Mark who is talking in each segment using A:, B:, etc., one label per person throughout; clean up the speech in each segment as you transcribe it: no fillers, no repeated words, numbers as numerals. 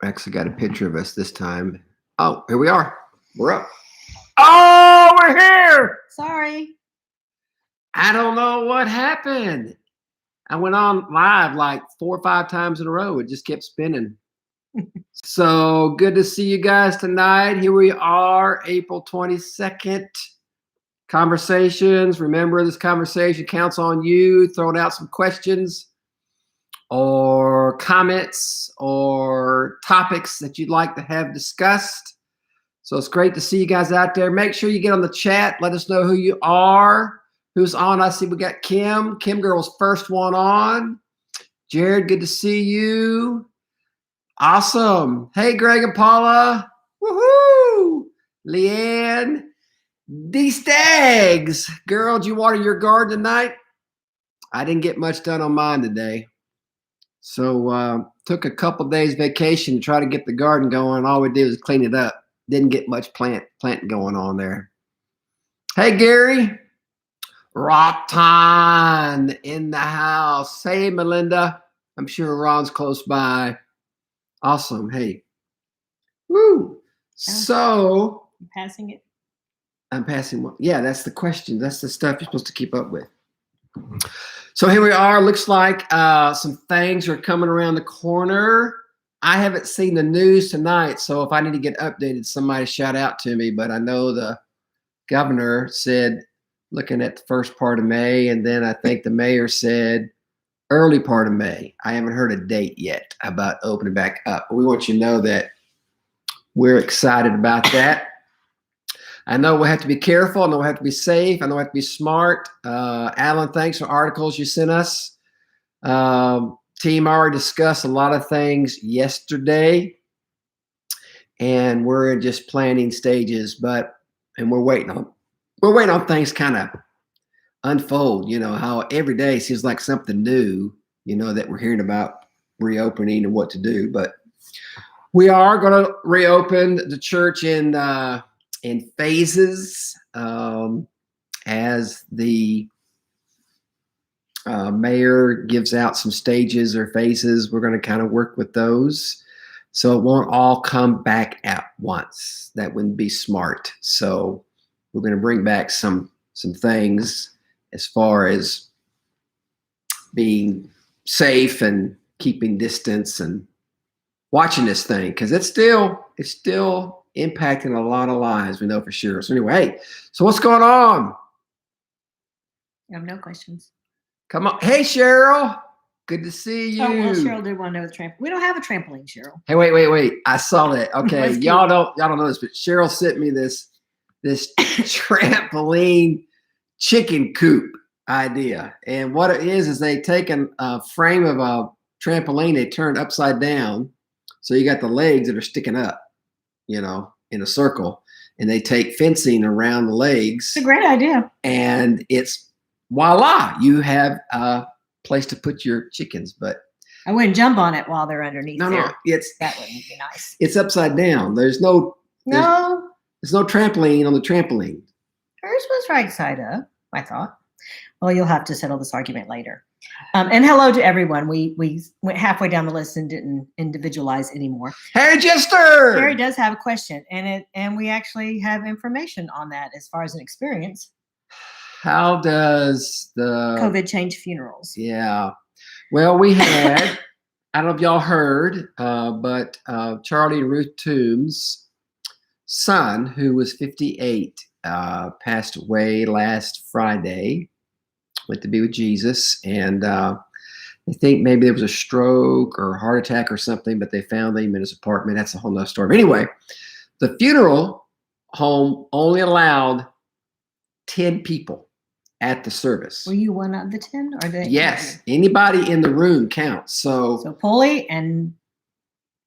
A: Actually got a picture of us this time. Oh, here we are. We're up. Oh, we're here.
B: Sorry.
A: I don't know what happened. I went on live like 4 or 5 times in a row. It just kept spinning. So good to see you guys tonight. Here we are, April 22nd. Conversations. Remember, this conversation counts on you. Throwing out some questions or comments or topics that you'd like to have discussed. So it's great to see you guys out there. Make sure you get on the chat. Let us know who you are, who's on. I see we got Kim. Kim Girl's first one on. Jared, good to see you. Awesome. Hey, Greg and Paula. Woohoo. Leanne. These Stags. Girl, did you water your garden tonight? I didn't get much done on mine today. So took a couple days vacation to try to get the garden going. All we did was clean it up. Didn't get much planting going on there. Hey, Gary. Ron in the house. Hey, Melinda. I'm sure Ron's close by. Awesome. Hey. Woo. So.
B: I'm passing it.
A: I'm passing one. Yeah, that's the question. That's the stuff you're supposed to keep up with. So here we are. Looks like some things are coming around the corner. I haven't seen the news tonight, so if I need to get updated, somebody shout out to me. But I know the governor said looking at the first part of May, and then I think the mayor said early part of May. I haven't heard a date yet about opening back up. But we want you to know that we're excited about that. I know we'll have to be careful. I know we'll have to be safe. I know we'll have to be smart. Alan, thanks for articles you sent us. Team already discussed a lot of things yesterday, and we're in just planning stages. And we're waiting on things kind of unfold. You know how every day seems like something new. You know that we're hearing about reopening and what to do. But we are going to reopen the church in phases as the mayor gives out some stages or phases. We're going to kind of work with those. So it won't all come back at once. That wouldn't be smart. So we're going to bring back some things as far as being safe and keeping distance and watching this thing, because it's still impacting a lot of lives, we know for sure. So anyway, hey, so what's going on?
B: I have no questions.
A: Come on. Hey, Cheryl. Good to see you.
B: Oh, well, Cheryl did want to know the trampoline. We don't have a trampoline, Cheryl.
A: Hey, wait. I saw that. Okay, y'all don't know this, but Cheryl sent me this trampoline chicken coop idea. And what it is they taken a frame of a trampoline, they turned upside down. So you got the legs that are sticking up, you know, in a circle, and they take fencing around the legs.
B: It's a great idea.
A: And it's voila, you have a place to put your chickens. But
B: I wouldn't jump on it while they're underneath.
A: No,
B: that wouldn't be nice.
A: It's upside down. There's no trampoline on the trampoline.
B: Hers was right side up, I thought. Well, you'll have to settle this argument later. And hello to everyone. We went halfway down the list and didn't individualize anymore.
A: Harry Jester!
B: Harry does have a question, and we actually have information on that as far as an experience.
A: How does the
B: COVID change funerals?
A: Yeah. Well, we had, I don't know if y'all heard, but Charlie and Ruth Toombs' son, who was 58, passed away last Friday. Went to be with Jesus, and I think maybe there was a stroke or a heart attack or something, but they found him in his apartment. That's a whole nother story. But anyway, the funeral home only allowed 10 people at the service.
B: Were you one of the 10? Or
A: yes, anybody in the room counts. So
B: Poly and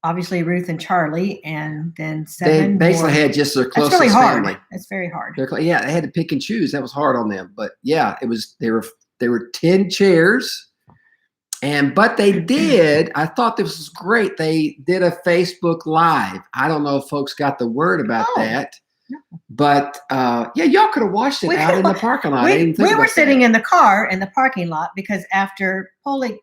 B: obviously Ruth and Charlie, and then 7
A: They basically had just their closest family.
B: It's very hard.
A: They had to pick and choose. That was hard on them. But yeah, it was. There were 10 chairs, but they did. I thought this was great. They did a Facebook Live. I don't know if folks got the word about that. No. But y'all could have watched it out in the parking lot.
B: We were sitting in the car in the parking lot because after they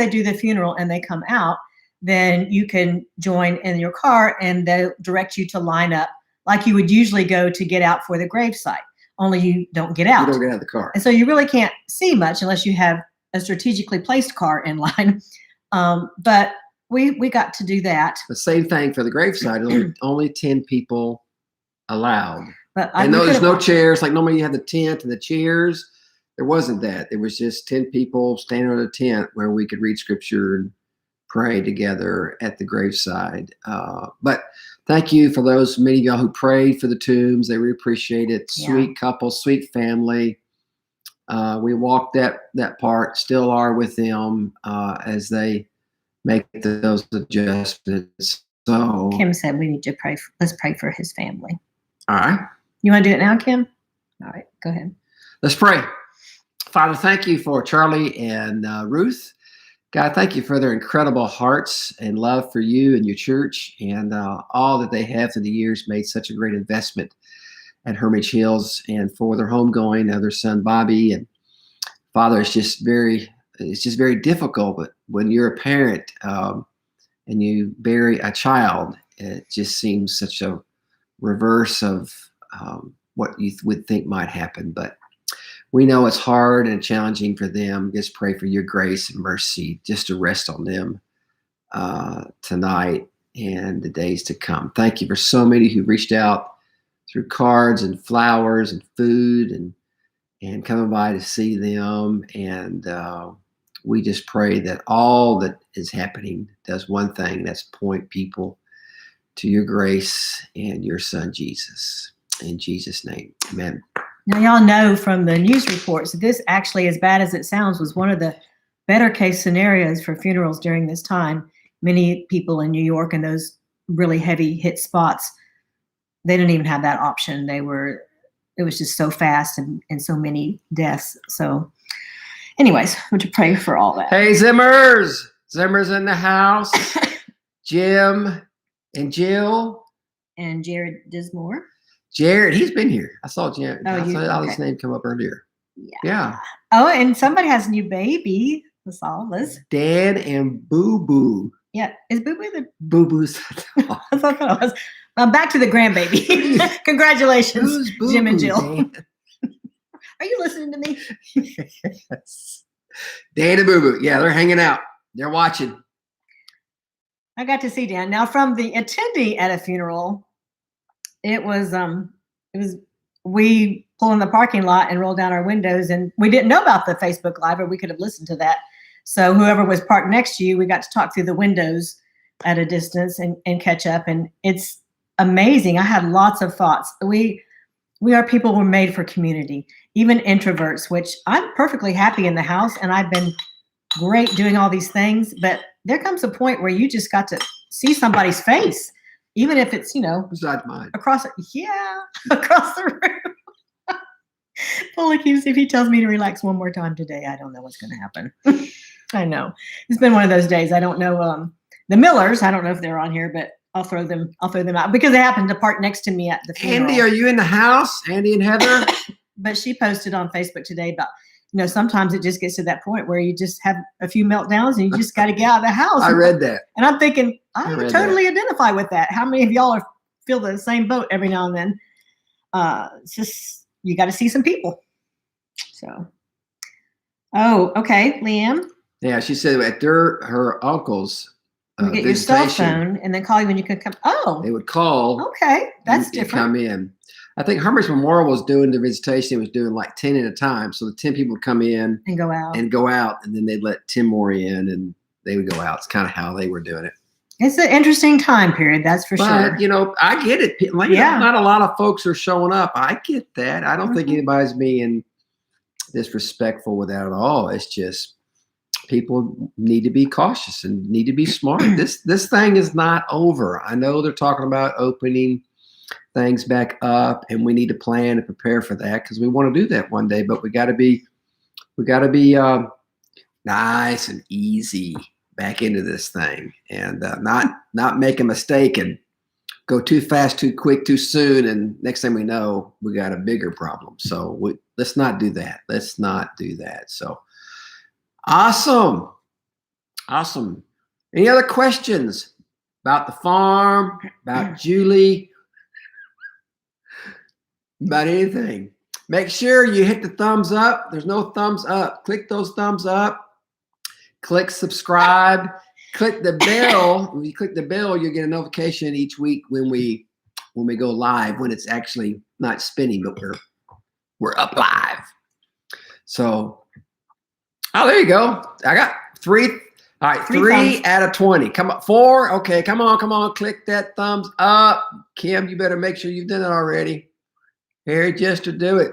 B: do the funeral and they come out, then you can join in your car and they'll direct you to line up like you would usually go to get out for the gravesite, only you don't get out.
A: You don't get out of the car.
B: And so you really can't see much unless you have a strategically placed car in line. But we got to do that.
A: The same thing for the gravesite. Only 10 people allowed.
B: But
A: I know there's no chairs. Like normally you have the tent and the chairs. There wasn't that. There was just 10 people standing on a tent where we could read scripture and pray together at the graveside. But thank you for those many of y'all who prayed for the tombs. They really appreciate it. Sweet couple, sweet family. We walked that part, still are with them as they make those adjustments. So
B: Kim said we need to pray. Let's pray for his family.
A: All right.
B: You want to do it now, Kim? All right, go ahead.
A: Let's pray. Father, thank you for Charlie and Ruth. God, thank you for their incredible hearts and love for you and your church and all that they have through the years made such a great investment at Hermitage Hills and for their homegoing of their son, Bobby. And Father, it's just very difficult, but when you're a parent and you bury a child, it just seems such a reverse of what you would think might happen. But we know it's hard and challenging for them. Just pray for your grace and mercy just to rest on them tonight and the days to come. Thank you for so many who reached out through cards and flowers and food and coming by to see them. And we just pray that all that is happening does one thing, that's point people to your grace and your son, Jesus. In Jesus' name, amen.
B: Now, y'all know from the news reports that this actually, as bad as it sounds, was one of the better case scenarios for funerals during this time. Many people in New York and those really heavy hit spots, they didn't even have that option. It was just so fast and so many deaths. So anyways, we're to pray for all that.
A: Hey, Zimmer's in the house. Jim and Jill.
B: And Jared Dismore.
A: Jared, he's been here. I saw Jared.
B: Oh,
A: I saw his name come up earlier. Yeah.
B: Oh, and somebody has a new baby. That's all this.
A: Dan and Boo Boo.
B: Yeah. Is Boo Boo the
A: Boo Boo's?
B: I thought that was. Back to the grandbaby. Congratulations, Jim and Jill. Are you listening to me?
A: Yes. Dan and Boo Boo. Yeah, they're hanging out. They're watching.
B: I got to see Dan. Now, from the attendee at a funeral, it was we pulled in the parking lot and rolled down our windows, and we didn't know about the Facebook Live, or we could have listened to that. So whoever was parked next to you, we got to talk through the windows at a distance and catch up. And it's amazing. I had lots of thoughts. We are people who were made for community, even introverts, which I'm perfectly happy in the house, and I've been great doing all these things. But there comes a point where you just got to see somebody's face, even if it's,
A: besides mine,
B: across the room. Poly keeps, if he tells me to relax one more time today, I don't know what's going to happen. I know it's been one of those days. I don't know the Millers. I don't know if they're on here, but I'll throw them out because they happened to park next to me at the funeral.
A: Andy, are you in the house? Andy and Heather.
B: But she posted on Facebook today about, sometimes it just gets to that point where you just have a few meltdowns and you just got to get out of the house.
A: I read that.
B: And I'm thinking, I totally identify with that. How many of y'all feel the same boat every now and then? It's just, you got to see some people. So, oh, okay, Leanne.
A: Yeah, she said at her uncle's
B: you get your cell phone and then call you when you can come. Oh,
A: they would call.
B: Okay, that's different.
A: Come in. I think Hermitage Memorial was doing the visitation. It was doing like 10 at a time. So the 10 people would come in
B: and go out,
A: and then they'd let 10 more in, and they would go out. It's kind of how they were doing it.
B: It's an interesting time period, that's for sure.
A: I get it. Not a lot of folks are showing up. I get that. I don't think anybody's being disrespectful with that at all. It's just people need to be cautious and need to be smart. This thing is not over. I know they're talking about opening things back up, and we need to plan and prepare for that because we want to do that one day. But we got to be nice and easy back into this thing, and not make a mistake and go too fast, too quick, too soon, and next thing we know, we got a bigger problem. So let's not do that. Let's not do that. So awesome. Any other questions about the farm, about Julie, about anything? Make sure you hit the thumbs up. There's no thumbs up. Click those thumbs up. Click subscribe. Click the bell. When you click the bell, you'll get a notification each week when we go live, when it's actually not spinning, but we're up live. So, oh, there you go. I got 3. All right, 3 out of 20. Come on, 4. Okay, come on. Click that thumbs up. Kim, you better make sure you've done it already. Harry Jester, do it.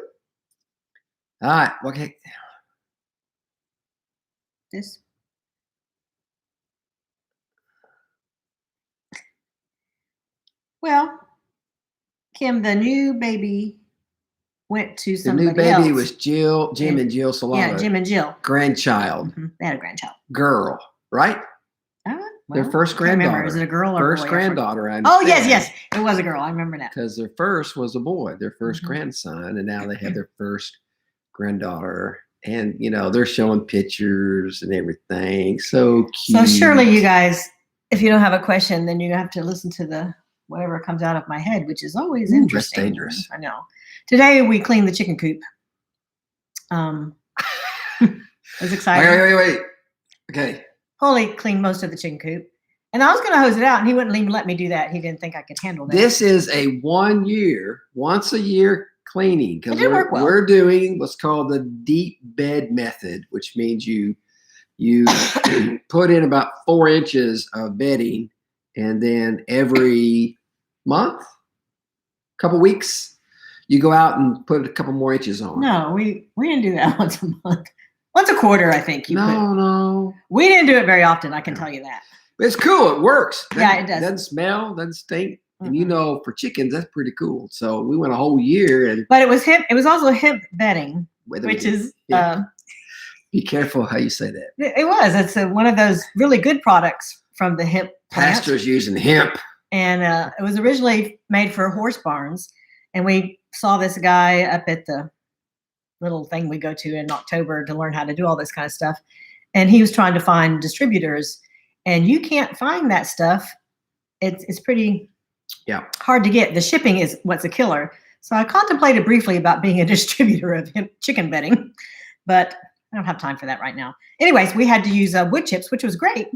A: All right, okay.
B: This. Well, Kim, the new baby went to somebody else.
A: The new baby was Jim and Jill Solano.
B: Yeah, Jim and Jill.
A: Grandchild.
B: Mm-hmm. They had a grandchild.
A: Girl, right?
B: Well,
A: their first granddaughter.
B: Is it a girl or
A: first
B: a boy?
A: granddaughter?
B: Oh, yes. It was a girl. I remember that.
A: Because their first was a boy, their first grandson, and now they have their first granddaughter. And, they're showing pictures and everything. So cute.
B: So surely you guys, if you don't have a question, then you have to listen to whatever comes out of my head, which is always interesting.
A: That's dangerous.
B: I know. Today we cleaned the chicken coop. It was exciting.
A: Wait. Okay.
B: Poly cleaned most of the chicken coop. And I was going to hose it out, and he wouldn't even let me do that. He didn't think I could handle that.
A: This is a once a year cleaning.
B: It did work well.
A: We're doing what's called the deep bed method, which means you put in about 4 inches of bedding, and then every month, couple weeks, you go out and put a couple more inches on.
B: No, we didn't do that once a month. Once a quarter, I think.
A: No.
B: We didn't do it very often, I can tell you that.
A: But it's cool. It works.
B: Yeah, it does.
A: Doesn't smell, doesn't stink. And for chickens, that's pretty cool. So we went a whole year.
B: But it was hemp. It was also hemp bedding, which is...
A: Be careful how you say that.
B: It was. It's one of those really good products from the hemp plant.
A: Pastors using hemp.
B: And it was originally made for horse barns. And we saw this guy up at the little thing we go to in October to learn how to do all this kind of stuff. And he was trying to find distributors. And you can't find that stuff. It's pretty hard to get. The shipping is what's a killer. So I contemplated briefly about being a distributor of chicken bedding, but I don't have time for that right now. Anyways, we had to use wood chips, which was great.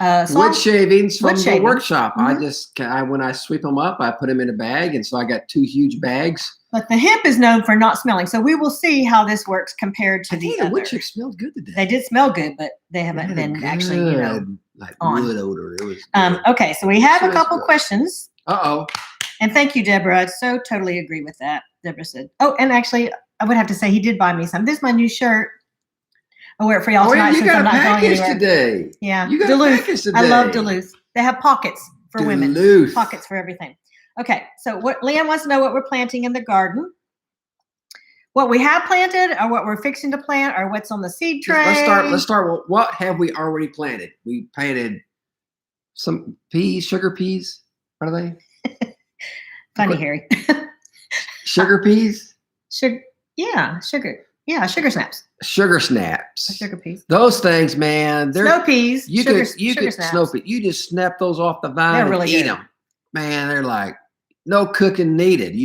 A: Wood shavings from the workshop. When I sweep them up, I put them in a bag. And so I got 2 huge bags.
B: But the hemp is known for not smelling. So we will see how this works compared to the other.
A: The wood chips smelled good today.
B: They did smell good, but they haven't been actually,
A: like
B: on.
A: wood odor. It was
B: okay, so we have a couple questions.
A: Uh-oh.
B: And thank you, Deborah. I so totally agree with that. Deborah said, and actually, I would have to say he did buy me some. This is my new shirt. I'll wear it for y'all tonight since I'm not going anywhere.
A: Today.
B: Yeah.
A: You got
B: Duluth.
A: a package today.
B: I love Duluth. They have pockets for women. Pockets for everything. Okay, so what Leanne wants to know what we're planting in the garden. What we have planted, or what we're fixing to plant, or what's on the seed tray.
A: Let's start with what have we already planted? We planted some peas, sugar peas. What are they?
B: Funny, Harry.
A: Sugar peas?
B: Sugar snaps.
A: Sugar snaps.
B: Sugar peas.
A: Those things, man. They're
B: snow peas.
A: You
B: sugar
A: could
B: snaps.
A: snow peas. You just snap those off the vine
B: and really
A: eat
B: good.
A: them. Man, they're like no cooking needed.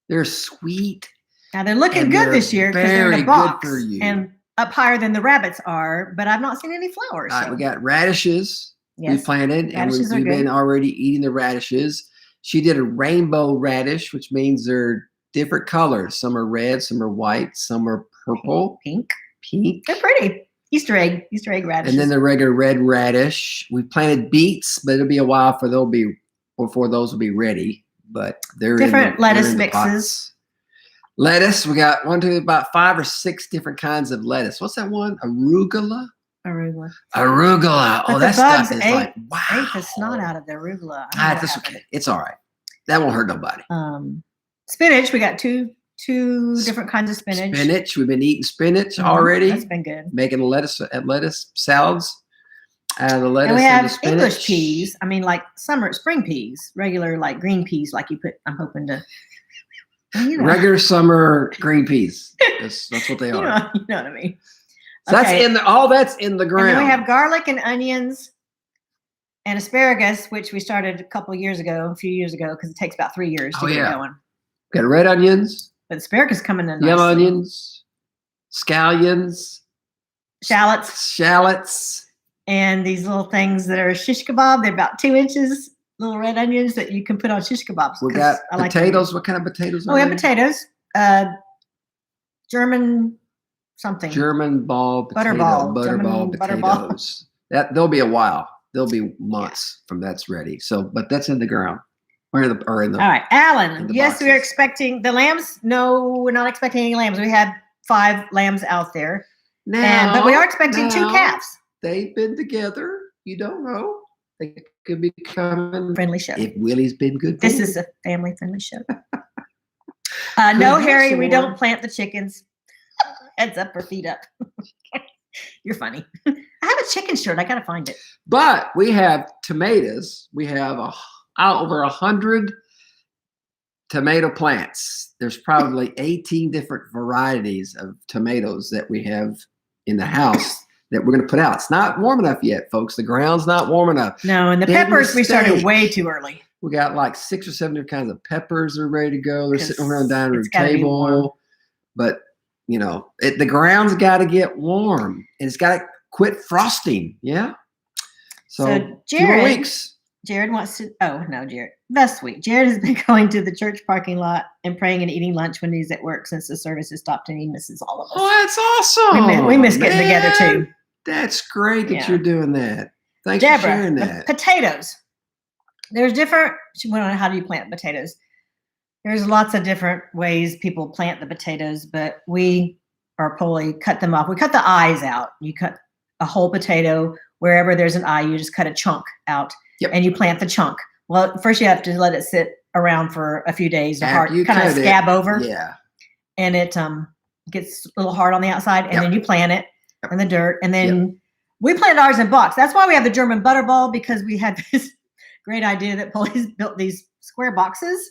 A: They're sweet.
B: Now they're looking good this year because they're in a box
A: for you.
B: and up higher than the rabbits are, but I've not seen any flowers.
A: All right, we got radishes.
B: Yes.
A: We planted,
B: radishes
A: and we've been already eating the radishes. She did a rainbow radish, which means they're different colors. Some are red, some are white, some are purple.
B: Pink.
A: Pink.
B: They're pretty. Easter egg radishes.
A: And then the regular red radish. We planted beets, but it'll be a while before those will be ready. But they're
B: different lettuce
A: mixes.
B: Pots.
A: Lettuce, we got about 5 or 6 different kinds of lettuce. What's that one? Arugula.
B: But
A: that stuff is like, wow.
B: Ate the snot out of the arugula.
A: That's okay. It's all right. That won't hurt nobody.
B: Spinach, we got two different kinds of spinach.
A: We've been eating spinach already.
B: That's been good.
A: Making lettuce salads. The lettuce
B: and we
A: and the
B: have
A: spinach.
B: English peas. I mean, like spring peas, regular like green peas, like you put. I'm hoping to.
A: Regular summer green peas. That's what they are.
B: You know what I mean.
A: So that's all that's in the ground.
B: And then we have garlic and onions and asparagus, which we started a few years ago, because it takes about 3 years to get it going.
A: Got red onions.
B: But asparagus coming in
A: Yellow
B: nicely.
A: onions, scallions,
B: shallots, and these little things that are shish kebab. They're about 2 inches, little red onions that you can put on shish kebabs.
A: We got potatoes. What kind of potatoes?
B: We have potatoes. German something.
A: German ball potato. Butterball potatoes. There'll be a while. There'll be months from that's ready. So, but that's in the ground. Or in the. All
B: right, Alan. Yes,
A: boxes.
B: we are expecting the lambs. No, we're not expecting any lambs. We had 5 lambs out there, but we are expecting 2 calves.
A: They've been together. You don't know. They could be coming.
B: Friendly show.
A: If Willie's been good.
B: This is a family friendly show. No, Harry, we don't plant the chickens. Heads up or feet up. You're funny. I have a chicken shirt. I gotta find it.
A: But we have tomatoes. We have over 100 tomato plants. There's probably 18 different varieties of tomatoes that we have in the house that we're going to put out. It's not warm enough yet, folks. The ground's not warm enough.
B: No, and the peppers we started way too early.
A: We got like 6 or 7 different kinds of peppers that are ready to go. They're sitting around the dining room table. But, the ground's got to get warm. And it's got to quit frosting. Yeah? So
B: Jared,
A: 2 more weeks.
B: Jared wants to, Jared. That's sweet. Jared has been going to the church parking lot and praying and eating lunch when he's at work since the service has stopped, and he misses all of us.
A: Oh, that's awesome.
B: We miss getting together too.
A: That's great that you're doing that. Thanks for sharing that.
B: Potatoes. There's different, how do you plant potatoes? There's lots of different ways people plant the potatoes, but we are Poly cut them off. We cut the eyes out. You cut a whole potato. Wherever there's an eye, you just cut a chunk out. Yep. And you plant the chunk. Well, first you have to let it sit around for a few days to kind of scab over.
A: Yeah.
B: And it gets a little hard on the outside, and then you plant it in the dirt. And then we planted ours in box. That's why we have the German butterball, because we had this great idea that Poly's built these square boxes,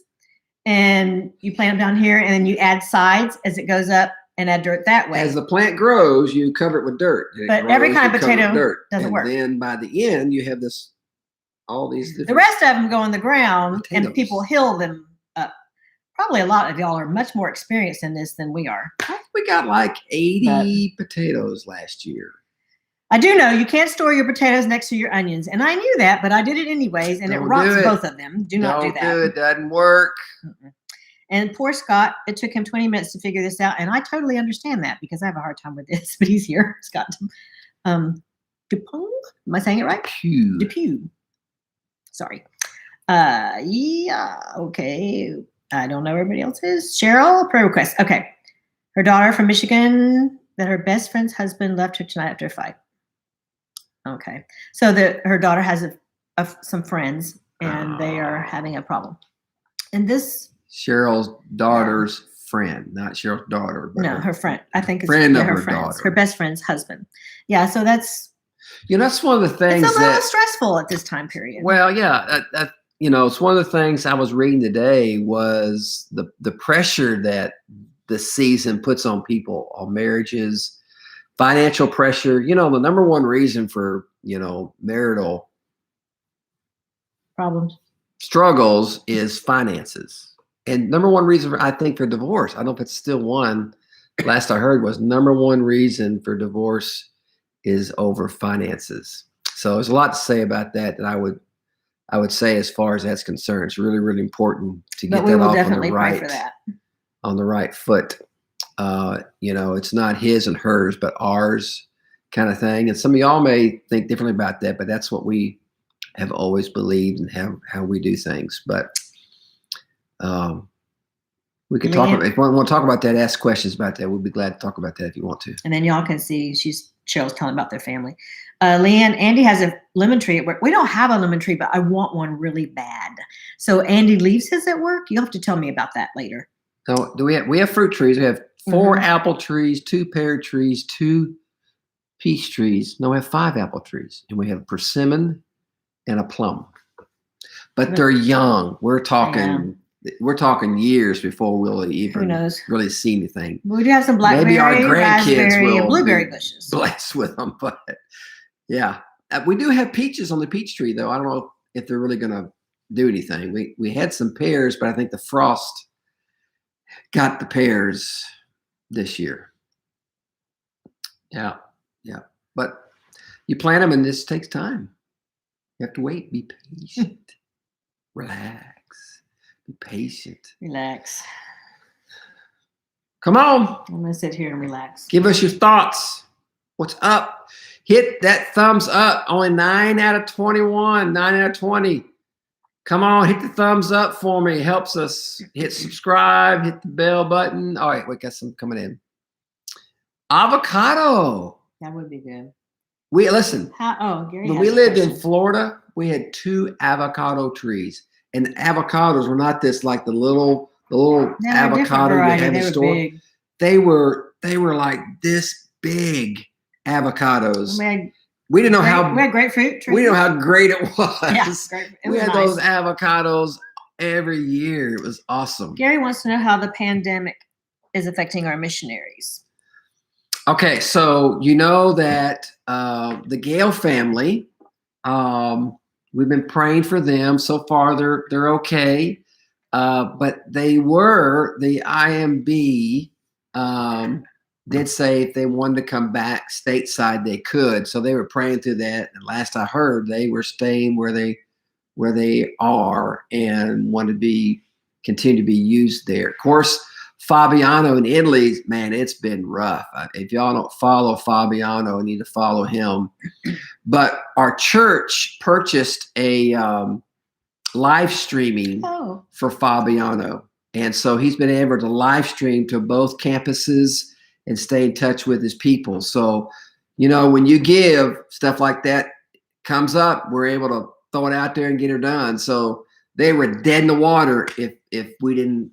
B: and you plant them down here, and then you add sides as it goes up and add dirt that way.
A: As the plant grows, you cover it with dirt.
B: But every kind of potato doesn't work.
A: And then by the end, you have all these different.
B: The rest of them go in the ground, and people hill them up. Probably a lot of y'all are much more experienced in this than we are.
A: We got like 80 potatoes last year.
B: I do know you can't store your potatoes next to your onions, and I knew that, but I did it anyways, and it rots both of them. Do not do that.
A: Don't do it. Doesn't work.
B: Mm-mm. And poor Scott, it took him 20 minutes to figure this out, and I totally understand that because I have a hard time with this, but he's here. Scott Dupont? Am I saying it right? Depew. Sorry. Okay. I don't know everybody else's. Cheryl, prayer request. Okay. Her daughter from Michigan, that her best friend's husband left her tonight after a fight. Okay. So her daughter has some friends, and they are having a problem. And this
A: Cheryl's daughter's friend, not Cheryl's daughter. But
B: her friend. I think it's
A: friend of
B: her
A: her
B: friends.
A: daughter.
B: Her best friend's husband. Yeah. So that's.
A: That's one of the things.
B: It's a little stressful at this time period.
A: Well, yeah. It's one of the things I was reading today was the pressure that the season puts on people, on marriages, financial pressure. The number one reason for, marital
B: problems,
A: struggles is finances. And number one reason I think for divorce, I don't know if it's still one, last I heard was number one reason for divorce is over finances. So there's a lot to say about that I would say as far as that's concerned. It's really, really important to get that off on the right foot. It's not his and hers, but ours kind of thing. And some of y'all may think differently about that, but that's what we have always believed and how we do things. But we could talk about, if you want to talk about that, ask questions about that. We'll be glad to talk about that if you want to.
B: And then y'all can see Cheryl's telling about their family. Leanne, Andy has a lemon tree at work. We don't have a lemon tree, but I want one really bad. So Andy leaves his at work. You'll have to tell me about that later.
A: So we have fruit trees. We have 4 apple trees, 2 pear trees, 2 peach trees. No, we have 5 apple trees, and we have a persimmon and a plum. But they're young. We're talking years before we'll even really see anything.
B: We do have some blackberry,
A: maybe our grandkids
B: raspberry,
A: will
B: and blueberry bushes.
A: Blessed with them, but yeah. we do have peaches on the peach tree, though. I don't know if they're really going to do anything. We had some pears, but I think the frost got the pears this year. Yeah. But you plant them, and this takes time. You have to wait. Be patient. Relax. Be patient.
B: Relax.
A: Come on.
B: I'm going to sit here and relax.
A: Give us your thoughts. What's up? Hit that thumbs up. Only 9 out of 21. 9 out of 20. Come on, hit the thumbs up for me. It helps us. Hit subscribe. Hit the bell button. All right, we got some coming in. Avocado.
B: That would be good.
A: Listen.
B: Gary.
A: When we lived in Florida, we had 2 avocado trees, and avocados were not this like the little avocado you have in the store.
B: Big.
A: They were like this big avocados. We didn't know how
B: we had grapefruit trees.
A: We didn't know how great it was.
B: Yeah,
A: we had those avocados every year. It was awesome.
B: Gary wants to know how the pandemic is affecting our missionaries.
A: Okay, so you know that the Gale family, we've been praying for them. So far, they're okay, but the IMB did say if they wanted to come back stateside, they could. So they were praying through that. And last I heard, they were staying where they are and want to continue to be used there. Of course, Fabiano in Italy, man, it's been rough. If y'all don't follow Fabiano, you need to follow him. But our church purchased a live streaming for Fabiano. And so he's been able to live stream to both campuses and stay in touch with his people. So, when you give, stuff like that comes up, we're able to throw it out there and get it done. So they were dead in the water if we didn't,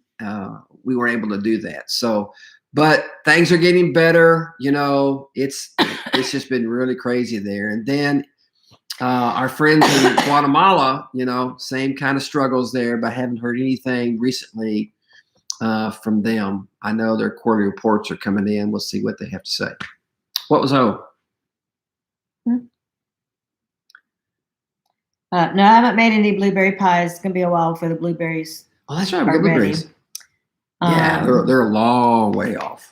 A: we were able to do that. So, but things are getting better. It's just been really crazy there. And then our friends in Guatemala, same kind of struggles there, but haven't heard anything recently from them. I know their quarterly reports are coming in. We'll see what they have to say. What was O?
B: No, I haven't made any blueberry pies. It's gonna be a while for the blueberries.
A: Oh, that's right. We got blueberries. Yeah, they're a long way off.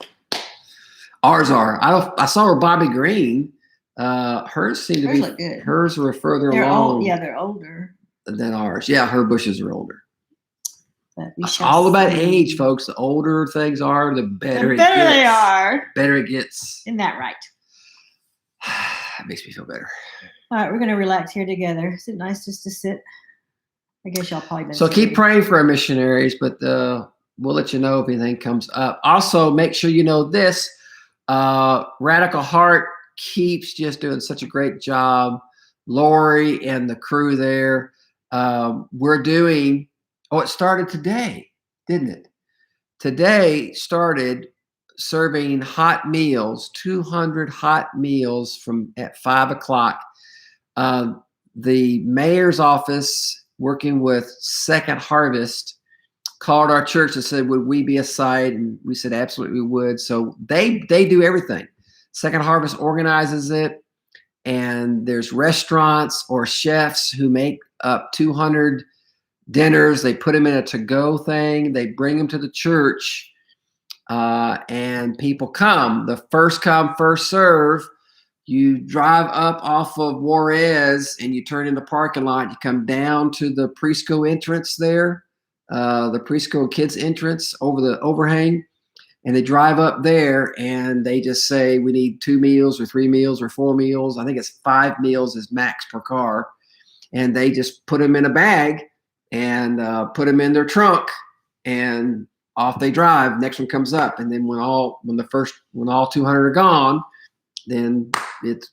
A: Ours are. I saw where Bobby Green. Hers seem to be
B: look good.
A: Hers were further along.
B: They're older
A: than ours. Yeah, her bushes are older.
B: It's
A: all about age, folks. The older things are, the better it gets.
B: They are.
A: Better it gets.
B: Isn't that right?
A: It makes me feel better.
B: All right, we're going to relax here together. Is it nice just to sit? I guess y'all probably been.
A: So keep praying for our missionaries, but we'll let you know if anything comes up. Also, make sure you know this. Radical Heart keeps just doing such a great job. Lori and the crew there. We're doing. Oh, it started today, didn't it? Today started serving hot meals, 200 hot meals at 5 o'clock. The mayor's office, working with Second Harvest, called our church and said, would we be a site? And we said, absolutely we would. So they do everything. Second Harvest organizes it. And there's restaurants or chefs who make up 200 dinners. They put them in a to-go thing. They bring them to the church, and people come. The first come, first serve. You drive up off of Juarez, and you turn in the parking lot. You come down to the preschool entrance there, the preschool kids entrance over the overhang, and they drive up there, and they just say, we need 2 meals or 3 meals or 4 meals. I think it's 5 meals is max per car. And they just put them in a bag and put them in their trunk, and off they drive. Next one comes up, and then when all 200 are gone, then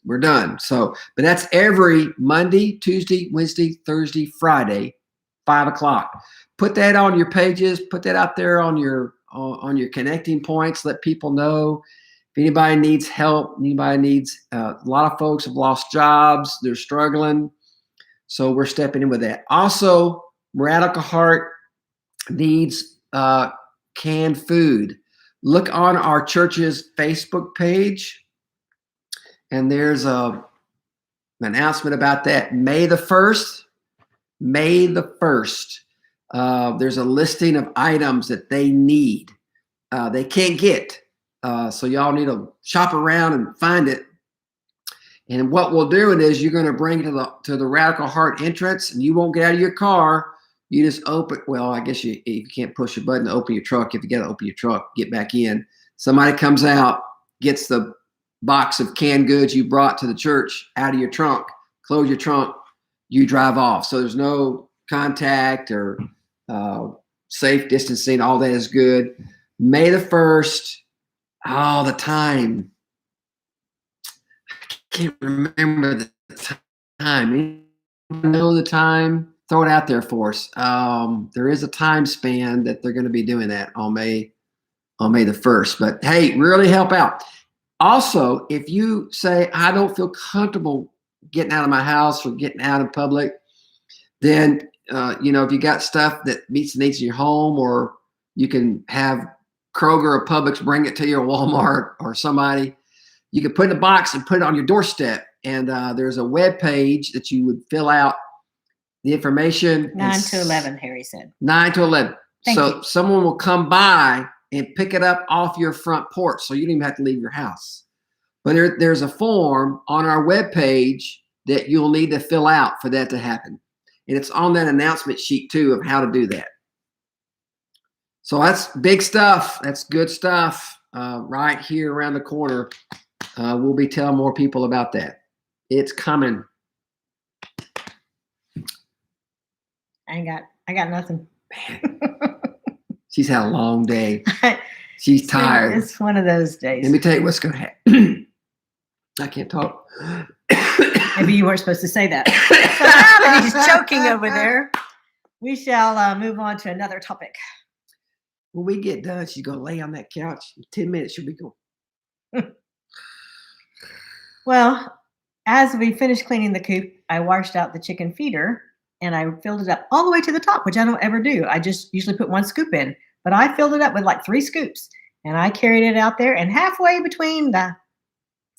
A: we're done. So, but that's every Monday, Tuesday, Wednesday, Thursday, Friday, 5 o'clock. Put that on your pages. Put that out there on your connecting points. Let people know if anybody needs help. Anybody needs. A lot of folks have lost jobs. They're struggling. So we're stepping in with that. Also, Radical Heart needs canned food. Look on our church's Facebook page, and there's a announcement about that. May the 1st, there's a listing of items that they need. They can't get. So y'all need to shop around and find it. And what we'll do is you're going to bring it to the Radical Heart entrance, and you won't get out of your car. You just open. Well, I guess you can't push a button to open your truck. If you got to open your truck, get back in. Somebody comes out, gets the box of canned goods you brought to the church out of your trunk, close your trunk, you drive off. So there's no contact or safe distancing. All that is good. May the 1st. Oh, the time. I can't remember the time. You know the time? Throw it out there for us. There is a time span that they're going to be doing that on May the 1st. But hey, really help out. Also, if you say, I don't feel comfortable getting out of my house or getting out in public, then, if you got stuff that meets the needs of your home, or you can have Kroger or Publix bring it to you, or Walmart or somebody, you can put it in a box and put it on your doorstep. And there's a web page that you would fill out the information.
B: 9 to 11, Harry said.
A: 9 to 11.
B: Thank you.
A: Someone will come by and pick it up off your front porch, so you don't even have to leave your house. But there's a form on our webpage that you'll need to fill out for that to happen. And it's on that announcement sheet too of how to do that. So that's big stuff. That's good stuff right here around the corner. We'll be telling more people about that. It's coming.
B: I got nothing.
A: Man, she's had a long day. She's tired.
B: It's one of those days.
A: Let me tell you what's going to happen. I can't talk.
B: Maybe you weren't supposed to say that. He's choking over there. We shall move on to another topic.
A: When we get done, she's going to lay on that couch. In 10 minutes, she'll be gone.
B: Well, as we finished cleaning the coop, I washed out the chicken feeder, and I filled it up all the way to the top, which I don't ever do. I just usually put 1 scoop in, but I filled it up with like 3 scoops, and I carried it out there, and halfway between the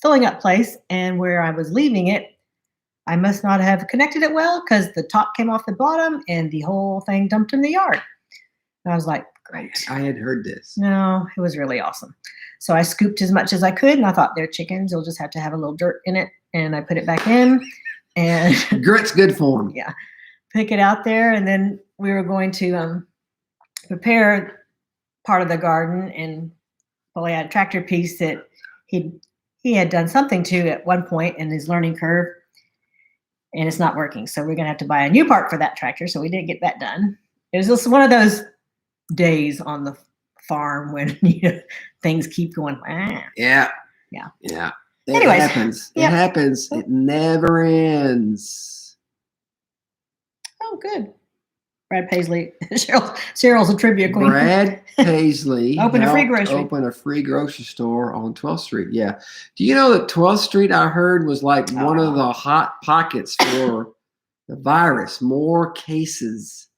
B: filling up place and where I was leaving it, I must not have connected it well, because the top came off the bottom and the whole thing dumped in the yard. And I was like, great.
A: I had heard this.
B: No, it was really awesome. So I scooped as much as I could, and I thought, they're chickens. They'll just have to have a little dirt in it. And I put it back in. And
A: Grit's good for them.
B: Yeah. Pick it out there. And then we were going to prepare part of the garden. And Polly had a tractor piece that he had done something to at one point in his learning curve. And it's not working. So we're going to have to buy a new part for that tractor. So we didn't get that done. It was just one of those days on the farm when things keep going.
A: Yeah. It
B: Anyways,
A: happens. It happens. It never ends.
B: Oh, good. Brad Paisley, Cheryl's a trivia queen.
A: Brad Paisley
B: Open a free
A: grocery store on 12th Street. Yeah. Do you know that 12th Street, I heard, was like one of the hot pockets for the virus? More cases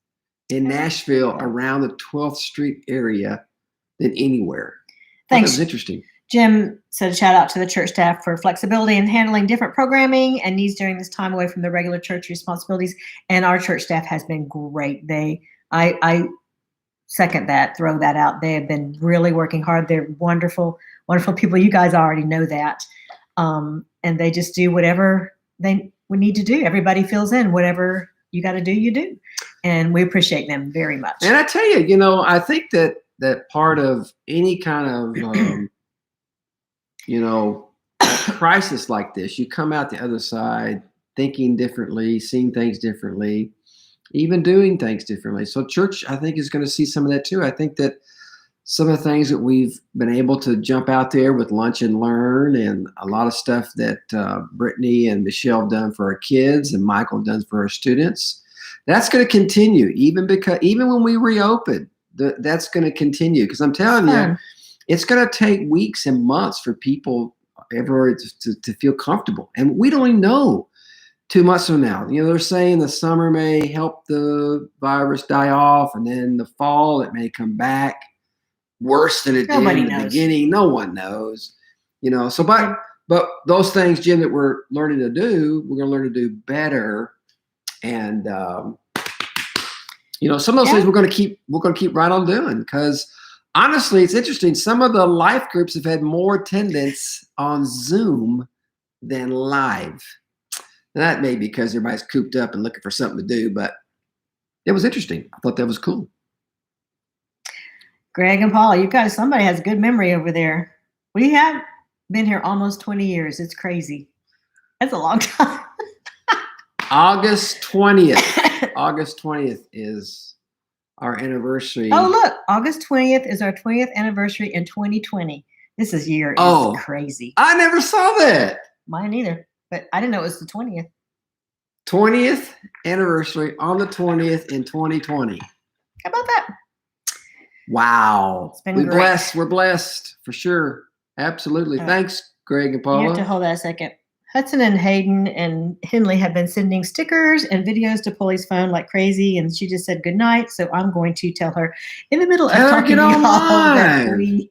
A: in Nashville around the 12th Street area than anywhere.
B: Thanks.
A: That was interesting.
B: Jim said, shout out to the church staff for flexibility in handling different programming and needs during this time away from the regular church responsibilities. And our church staff has been great. I second that, throw that out. They have been really working hard. They're wonderful, wonderful people. You guys already know that. And they just do whatever we need to do. Everybody fills in. Whatever you got to do, you do. And we appreciate them very much.
A: And I tell you, I think that part of any kind of, crisis like this, you come out the other side thinking differently, seeing things differently, even doing things differently. So church, I think, is going to see some of that too. I think that some of the things that we've been able to jump out there with Lunch and Learn and a lot of stuff that Brittany and Michelle have done for our kids and Michael done for our students, that's going to continue even when we reopen. That's going to continue, because I'm telling you, it's going to take weeks and months for people everywhere to feel comfortable. And we don't even know too much from now. They're saying the summer may help the virus die off, and then the fall it may come back worse than it did in the beginning. No one knows. But But those things, Jim, that we're learning to do, we're going to learn to do better. And some of those things we're going to keep right on doing, because honestly, it's interesting. Some of the life groups have had more attendance on Zoom than live. And that may be because everybody's cooped up and looking for something to do, but it was interesting. I thought that was cool.
B: Greg and Paula, somebody has good memory over there. We have been here almost 20 years. It's crazy. That's a long time.
A: August 20th. August 20th is our anniversary.
B: Oh, look. August 20th is our 20th anniversary in 2020. This year is crazy.
A: I never saw that.
B: Mine either. But I didn't know it was the 20th.
A: 20th anniversary on the 20th in 2020.
B: How about that?
A: Wow.
B: It's been great.
A: We're blessed for sure. Absolutely. Thanks, Greg and Paula.
B: You have to hold that a second. Hudson and Hayden and Henley have been sending stickers and videos to Polly's phone like crazy, and she just said good night. So I'm going to tell her in the middle of talking to y'all that we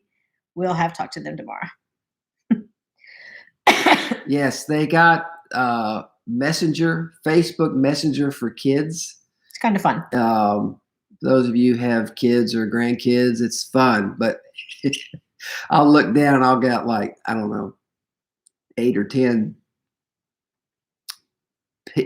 B: will have talked to them tomorrow.
A: Yes, they got Messenger, Facebook Messenger for kids.
B: It's kind of fun.
A: Those of you who have kids or grandkids, it's fun. But I'll look down and I'll get like, I don't know, 8 or 10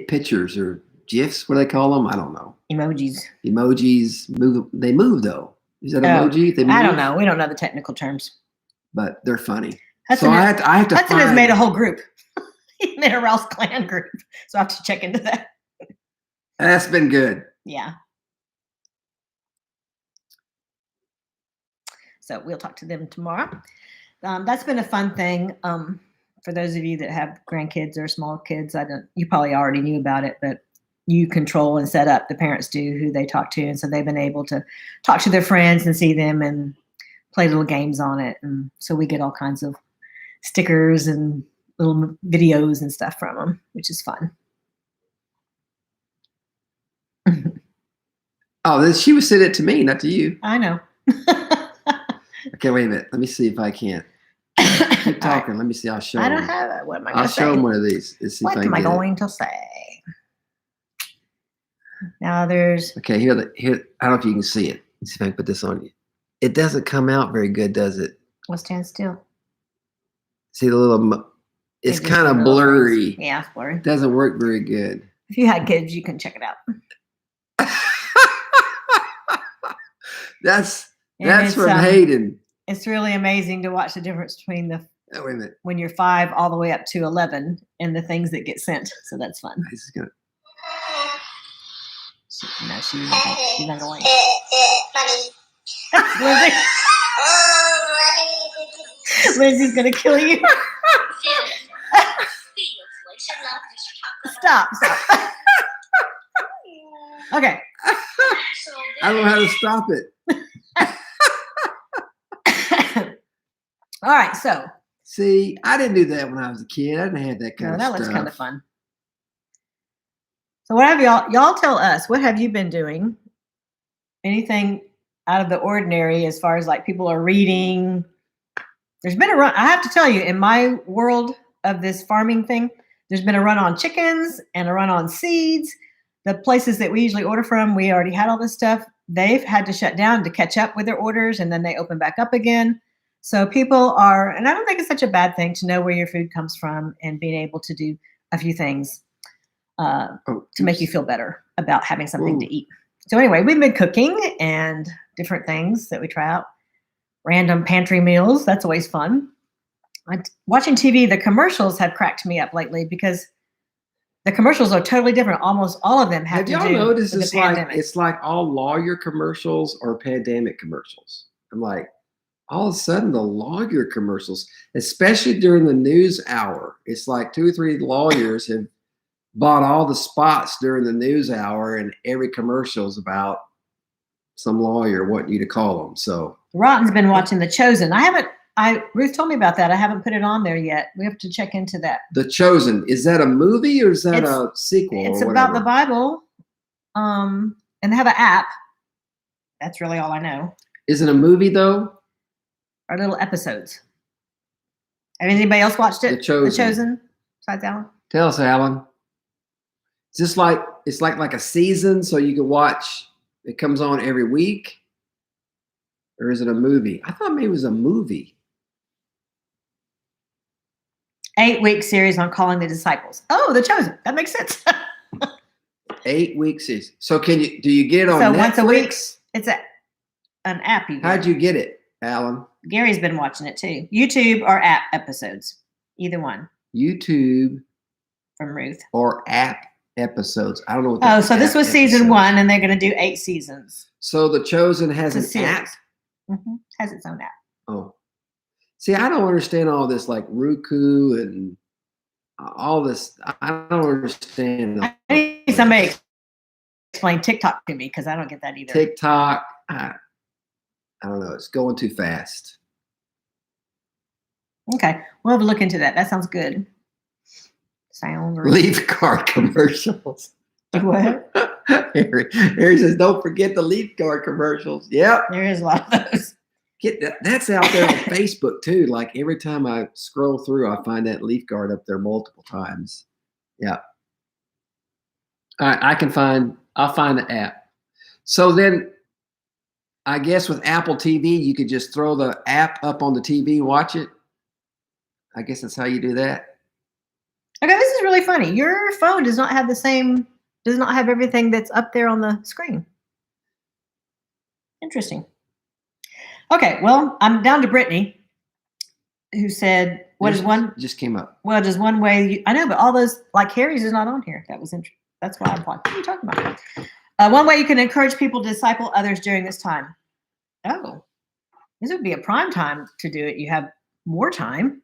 A: pictures or GIFs. What do they call them? I don't know.
B: Emojis.
A: Emojis move. They move though. Is that emoji? They move?
B: I don't know. We don't know the technical terms.
A: But they're funny.
B: Hudson,
A: so I have to.
B: Hudson has made a whole group. He made a Rouse Clan group, so I have to check into that.
A: That's been good.
B: Yeah. So we'll talk to them tomorrow. That's been a fun thing. For those of you that have grandkids or small kids, you probably already knew about it, but you control and set up, the parents do, who they talk to. And so they've been able to talk to their friends and see them and play little games on it. And so we get all kinds of stickers and little videos and stuff from them, which is fun.
A: Oh, she was sending it to me, not to you.
B: I know.
A: Okay, wait a minute. Let me see if I can't. Keep talking. Right. Let me see. I'll show them.
B: I don't have it. What am I going to say?
A: I'll show them one of these.
B: What am I going to say? Now there's.
A: Okay, here. I don't know if you can see it. Let's see if I can put this on you. It doesn't come out very good, does it?
B: Well, stand still.
A: See the little. It's kind of blurry.
B: Friends. Yeah, it's blurry.
A: It doesn't work very good.
B: If you had kids, you can check it out.
A: That's from Hayden.
B: It's really amazing to watch the difference between
A: wait a minute.
B: When you're 5 all the way up to 11 and the things that get sent. So that's fun.
A: This is good.
B: No, she's not going. Lindsay. Lindsay's gonna kill you. Stop. Okay.
A: I don't know how to stop it.
B: All right, so.
A: See, I didn't do that when I was a kid. I didn't have that kind of stuff.
B: That looks kind of fun. So what have y'all tell us, what have you been doing? Anything out of the ordinary as far as like people are reading? There's been a run. I have to tell you, in my world of this farming thing, there's been a run on chickens and a run on seeds. The places that we usually order from, we already had all this stuff. They've had to shut down to catch up with their orders, and then they open back up again. So people are, and I don't think it's such a bad thing to know where your food comes from and being able to do a few things to make you feel better about having something to eat. So anyway, we've been cooking and different things that we try out. Random pantry meals. That's always fun. Watching TV, the commercials have cracked me up lately because the commercials are totally different. Almost all of them have to do with the pandemic. Have y'all noticed
A: it's like all lawyer commercials or pandemic commercials? I'm like, all of a sudden the lawyer commercials, especially during the news hour, it's like 2 or 3 lawyers have bought all the spots during the news hour, and every commercial is about some lawyer wanting you to call them. So
B: Rotten's been watching The Chosen. Ruth told me about that. I haven't put it on there yet. We have to check into that.
A: The Chosen, is that a movie or is that a sequel?
B: It's about the Bible. And they have an app. That's really all I know.
A: Is it a movie though?
B: Or little episodes. Has anybody else watched it?
A: The Chosen.
B: The Chosen, besides Alan?
A: Tell us, Alan. Is this like it's like a season, so you can watch? It comes on every week, or is it a movie? I thought maybe it was a movie.
B: 8-week series on calling the disciples. Oh, The Chosen. That makes sense.
A: 8 weeks. So do you get it on Netflix?
B: Once a week. It's an app you get.
A: How'd you get it, Alan?
B: Gary's been watching it too. YouTube or app episodes. Either one.
A: YouTube
B: from Ruth.
A: Or app episodes. I don't know what
B: Oh, so this was season 1 and they're going to do 8 seasons.
A: So The Chosen has an app?
B: Mm-hmm. Has its own app.
A: Oh. See, I don't understand all this like Roku and all this. I don't understand.
B: I need somebody to explain TikTok to me because I don't get that either.
A: TikTok, I don't know. It's going too fast.
B: Okay. We'll have a look into that. That sounds good.
A: Leaf card commercials.
B: What?
A: Harry says, don't forget the leaf card commercials. Yep.
B: There is a lot of those.
A: That's out there on Facebook too. Like every time I scroll through, I find that leaf guard up there multiple times. Yeah. All right, I'll find the app. So then I guess with Apple TV, you could just throw the app up on the TV and watch it. I guess that's how you do that.
B: Okay, this is really funny. Your phone does not have everything that's up there on the screen. Interesting. Okay, well, I'm down to Brittany, who said,
A: just came up.
B: Well, does one way, I know, but all those, like Harry's is not on here. That was interesting. That's why I'm like, what are you talking about? One way you can encourage people to disciple others during this time. Oh, this would be a prime time to do it. You have more time.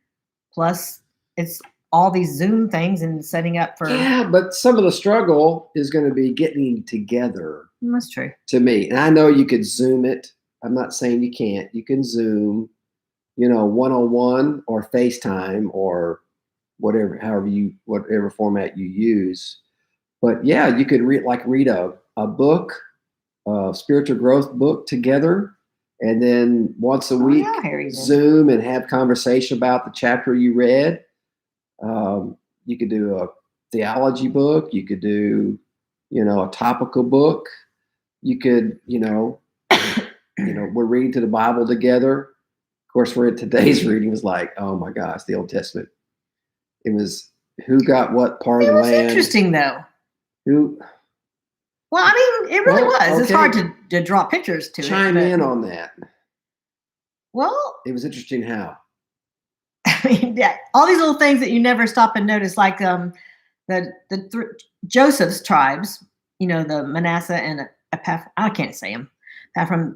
B: Plus, it's all these Zoom things and setting up for.
A: Yeah, but some of the struggle is going to be getting together.
B: That's true.
A: To me. And I know you could Zoom it. I'm not saying you can't. You can Zoom, one-on-one or FaceTime or whatever format you use. But yeah, you could read a book, a spiritual growth book together, and then once a week Zoom and have conversation about the chapter you read. You could do a theology book. You could do, a topical book. You could, we're reading to the Bible together. Of course, today's reading was like, oh my gosh, the Old Testament. It was who got what part of the land.
B: It was interesting though.
A: Who?
B: Well, I mean, it really was. Okay. It's hard to draw pictures to
A: Chime in on that.
B: Well,
A: it was interesting how.
B: I mean, yeah, all these little things that you never stop and notice, like Joseph's tribes, the Manasseh and I can't say them.